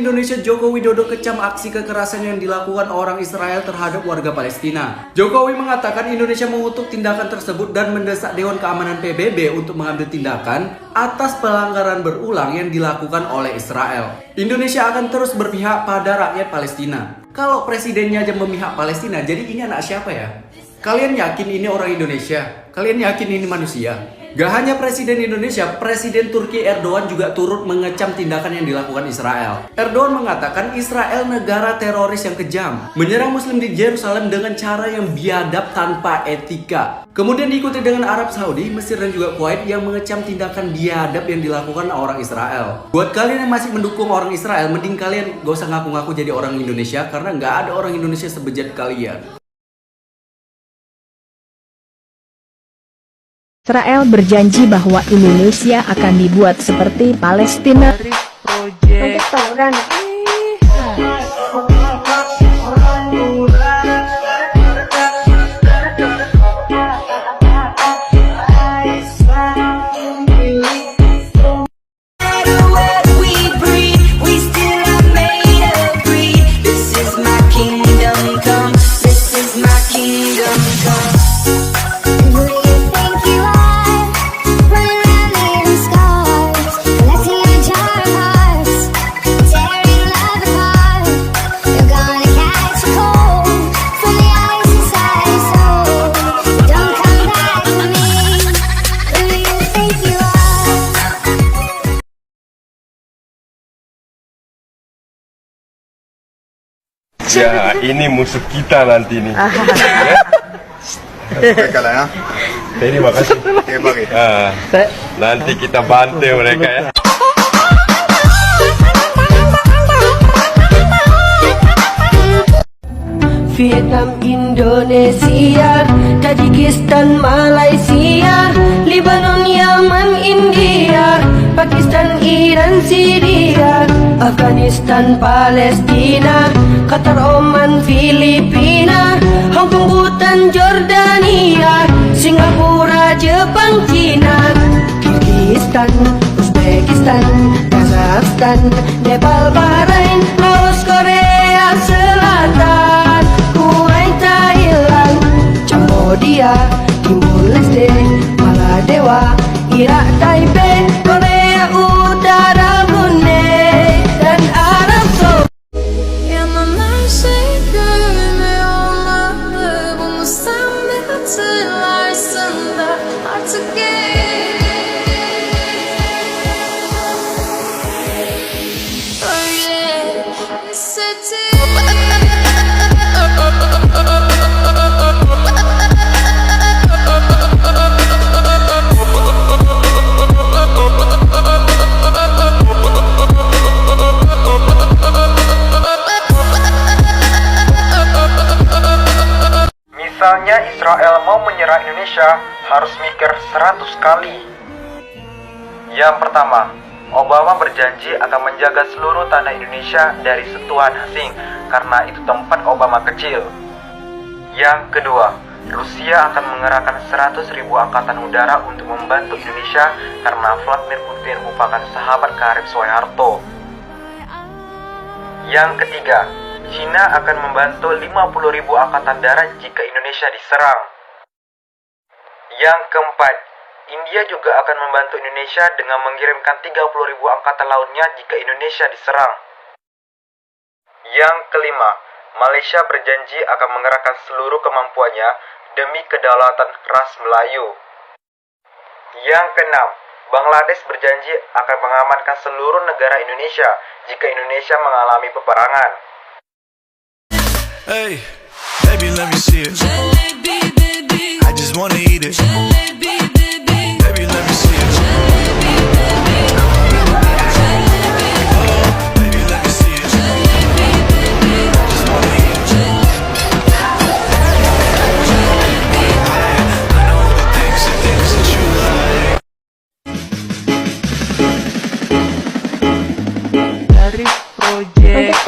Indonesia Joko Widodo kecam aksi kekerasan yang dilakukan orang Israel terhadap warga Palestina. Jokowi mengatakan Indonesia mengutuk tindakan tersebut dan mendesak Dewan Keamanan PBB untuk mengambil tindakan atas pelanggaran berulang yang dilakukan oleh Israel. Indonesia akan terus berpihak pada rakyat Palestina. Kalau presidennya aja memihak Palestina, jadi ini anak siapa ya? Kalian yakin ini orang Indonesia? Kalian yakin ini manusia? Gak hanya Presiden Indonesia, Presiden Turki Erdogan juga turut mengecam tindakan yang dilakukan Israel. Erdogan mengatakan Israel negara teroris yang kejam, menyerang Muslim di Yerusalem dengan cara yang biadab tanpa etika. Kemudian diikuti dengan Arab Saudi, Mesir dan juga Kuwait yang mengecam tindakan biadab yang dilakukan orang Israel. Buat kalian yang masih mendukung orang Israel, mending kalian gak usah ngaku-ngaku jadi orang Indonesia, karena gak ada orang Indonesia sebejat kalian. Israel berjanji bahwa Indonesia akan dibuat seperti Palestina. Ya, ini musuh kita nanti nih. Ya. Terima kasih. Nanti kita bantai mereka ya. Vietnam, Indonesia, Tajikistan, Malaysia, Lebanon, Yaman, India, Pakistan, Iran, Syria, Afghanistan, Palestina, Qatar, Oman, Filipina, Hong Kong, Bhutan, Jordania, Singapura, Jepang, China, Kyrgyzstan, Uzbekistan, Kazakhstan, Nepal, Bahrain, Laos, Korea Selatan, Kuwait, Thailand, Cambodia, Timur Leste, Maladewa, Irak, Taipei, Korea Utara, Brunei, dan Arab Saudi. Misalnya Israel mau menyerang Indonesia, harus mikir 100 kali. Yang pertama, Obama berjanji akan menjaga seluruh tanah Indonesia dari sentuhan asing karena itu tempat Obama kecil. Yang kedua, Rusia akan mengerahkan 100.000 angkatan udara untuk membantu Indonesia karena Vladimir Putin merupakan sahabat karib Soeharto. Yang ketiga, China akan membantu 50.000 angkatan darat jika Indonesia diserang. Yang keempat, India juga akan membantu Indonesia dengan mengirimkan 30.000 angkatan lautnya jika Indonesia diserang. Yang kelima, Malaysia berjanji akan mengerahkan seluruh kemampuannya demi kedaulatan ras Melayu. Yang keenam, Bangladesh berjanji akan mengamankan seluruh negara Indonesia jika Indonesia mengalami peperangan. Hey, baby, let me see it. Jalebi, baby. I just wanna eat it. Jalebi, baby. Baby, let me see it. Jalebi, baby. Oh, baby, let me see it. Jalebi, baby. I just wanna eat it. I know the things that you like. Dari project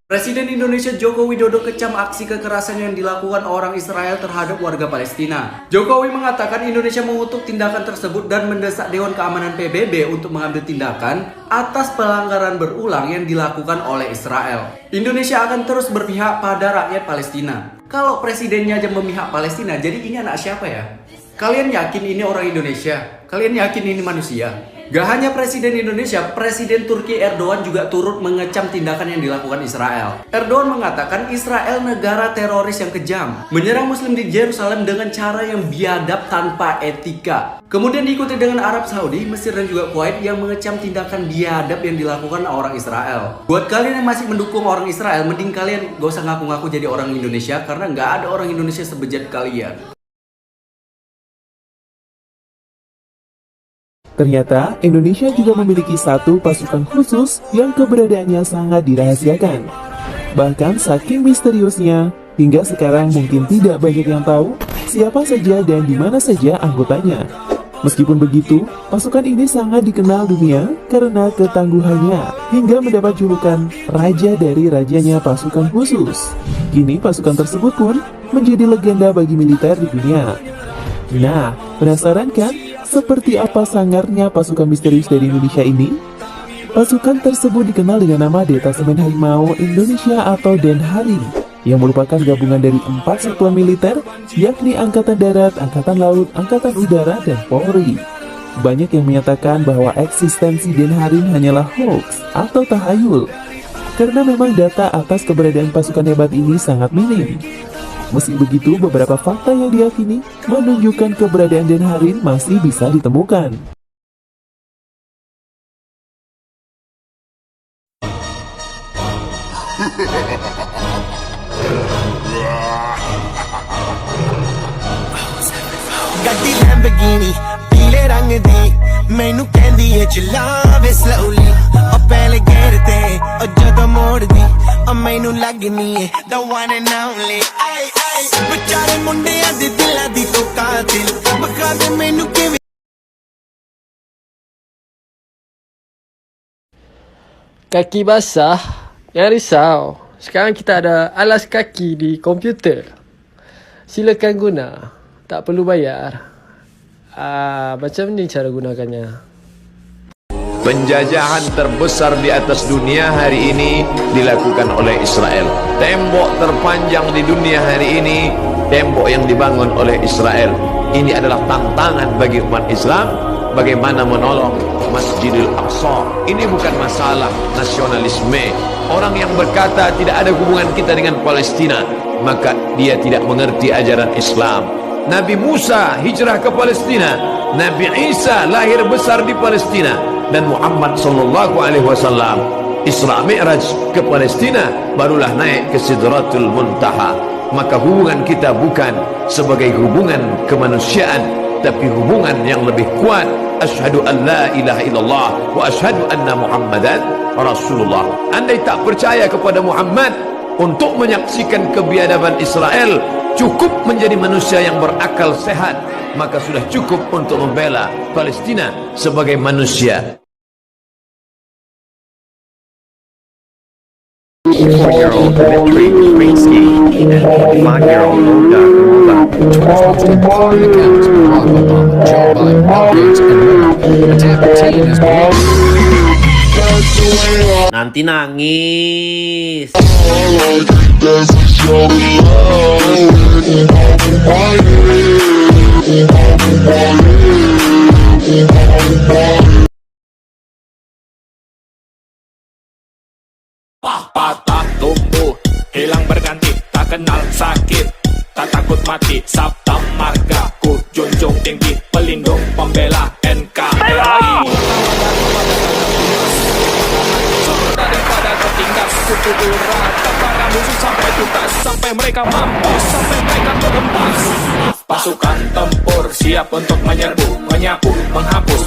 Presiden Indonesia Joko Widodo kecam aksi kekerasan yang dilakukan orang Israel terhadap warga Palestina. Jokowi mengatakan Indonesia mengutuk tindakan tersebut dan mendesak Dewan Keamanan PBB untuk mengambil tindakan atas pelanggaran berulang yang dilakukan oleh Israel. Indonesia akan terus berpihak pada rakyat Palestina. Kalau presidennya aja memihak Palestina, jadi ini anak siapa ya? Kalian yakin ini orang Indonesia? Kalian yakin ini manusia? Gak hanya Presiden Indonesia, Presiden Turki Erdogan juga turut mengecam tindakan yang dilakukan Israel. Erdogan mengatakan Israel negara teroris yang kejam, menyerang Muslim di Yerusalem dengan cara yang biadab tanpa etika. Kemudian diikuti dengan Arab Saudi, Mesir dan juga Kuwait yang mengecam tindakan biadab yang dilakukan orang Israel. Buat kalian yang masih mendukung orang Israel, mending kalian gak usah ngaku-ngaku jadi orang Indonesia karena gak ada orang Indonesia sebejat kalian. Ternyata Indonesia juga memiliki satu pasukan khusus yang keberadaannya sangat dirahasiakan. Bahkan saking misteriusnya, hingga sekarang mungkin tidak banyak yang tahu siapa saja dan di mana saja anggotanya. Meskipun begitu, pasukan ini sangat dikenal dunia karena ketangguhannya hingga mendapat julukan Raja dari Rajanya Pasukan Khusus. Kini pasukan tersebut pun menjadi legenda bagi militer di dunia. Nah, penasaran kan? Seperti apa sangarnya pasukan misterius dari Indonesia ini? Pasukan tersebut dikenal dengan nama Detasemen Harimau Indonesia atau Denharim, yang merupakan gabungan dari 4 satuan militer, yakni Angkatan Darat, Angkatan Laut, Angkatan Udara, dan Polri. Banyak yang menyatakan bahwa eksistensi Denharim hanyalah hoax atau tahayul, karena memang data atas keberadaan pasukan hebat ini sangat minim. Meski begitu, beberapa fakta yang diyakini menunjukkan keberadaan Denharim masih bisa ditemukan. ਗੱਡੀ ਲੈਂਬਰਗਿਨੀ ਪੀਲੇ ਰੰਗ ਦੀ ਮੈਨੂੰ ਕਹਿੰਦੀ ਏ ਚਲਾਵੇ ਸਲੋਲੀ ਉਹ ਪਹਿਲੇ ਗੇਰ ਤੇ ਉਹ ਜਦੋਂ ਮੋੜਦੀ ਉਹ ਮੈਨੂੰ ਲੱਗਨੀ ਏ the one and only ਆਏ ਆਏ ਵਿਚਾਰੇ ਮੁੰਡਿਆਂ ਦੇ ਦਿਲਾਂ ਦੀ ਤੂੰ ਕਾਤਿਲ ਬਖਾ ਦੇ ਮੈਨੂੰ ਕਿਵੇਂ Kaki basah, jangan risau. Sekarang kita ada alas kaki di komputer. Silakan guna, tak perlu bayar. Macam ni cara gunakannya. Penjajahan terbesar di atas dunia hari ini dilakukan oleh Israel. Tembok terpanjang di dunia hari ini, tembok yang dibangun oleh Israel. Ini adalah tantangan bagi umat Islam, bagaimana menolong Masjidil Aqsa. Ini bukan masalah nasionalisme. Orang yang berkata tidak ada hubungan kita dengan Palestina, maka dia tidak mengerti ajaran Islam. Nabi Musa hijrah ke Palestina, Nabi Isa lahir besar di Palestina, dan Muhammad sallallahu alaihi wasallam Isra Mi'raj ke Palestina, barulah naik ke Sidratul Muntaha. Maka hubungan kita bukan sebagai hubungan kemanusiaan, tapi hubungan yang lebih kuat. Asyhadu an la ilaha illallah wa asyhadu anna Muhammadan Rasulullah. Andai tak percaya kepada Muhammad untuk menyaksikan kebiadaban Israel, cukup menjadi manusia yang berakal sehat, maka sudah cukup untuk membela Palestina sebagai manusia. 4-year-old Dmitry Kritsky and 5-year-old Olga Kurova. Nanti nangis. Patah tumbuh, hilang berganti, tak kenal sakit, tak takut mati. Sabta margaku junjung tinggi, pelindung pembela NKRI. Daripada tertinggal kutu rata para musuh sampai tuntas, sampai mereka mampus, sampai mereka terhempas. Pasukan tempur siap untuk menyerbu, menyapu, menghapus